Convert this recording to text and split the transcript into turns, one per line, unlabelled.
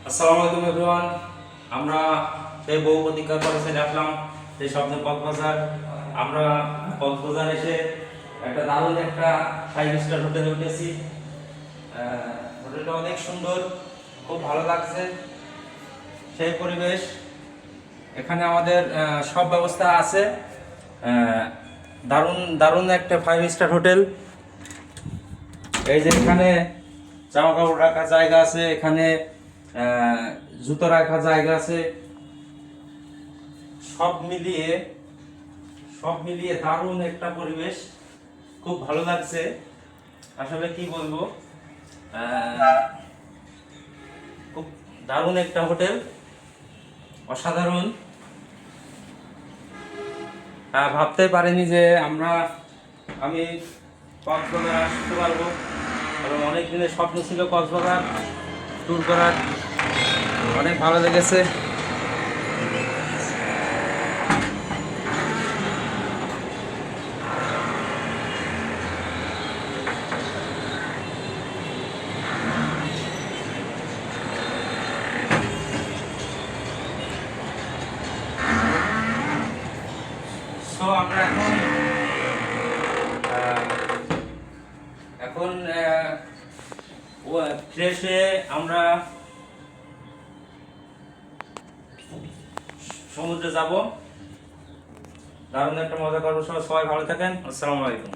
আসসালামু আলাইকুম এভরিওয়ান। আমরা সেই বহু প্রতীক্ষা করে চলে আসলাম সেই স্বপ্নের কক্সবাজার। আমরা কক্সবাজার এসে একটা দারুণ একটা 5 স্টার হোটেলে উঠেছি। হোটেলটা অনেক সুন্দর, খুব ভালো লাগছে। সেই পরিবেশ, এখানে আমাদের সব ব্যবস্থা আছে। দারুণ দারুণ একটা 5 স্টার হোটেল। এই যে এখানে জামা কাপড় রাখার জায়গা আছে, এখানে জুতো রাখার জায়গা আছে। সব মিলিয়ে দারুণ একটা পরিবেশ, খুব ভালো লাগছে। আসলে কি বলবো, খুব দারুণ একটা হোটেল, অসাধারণ। ভাবতে পারিনি যে আমি কক্সবাজার আসতে পারবো, কারণ অনেক দিনের স্বপ্ন ছিল কক্সবাজার ট্যুর করার। অনেক ভালো লেগেছে। সো আমরা এখন ফ্রেশ হয়ে আমরা সমুদ্রে যাব। দারুণ একটা মজা করবো। সবাই ভালো থাকেন। আসসালামু আলাইকুম।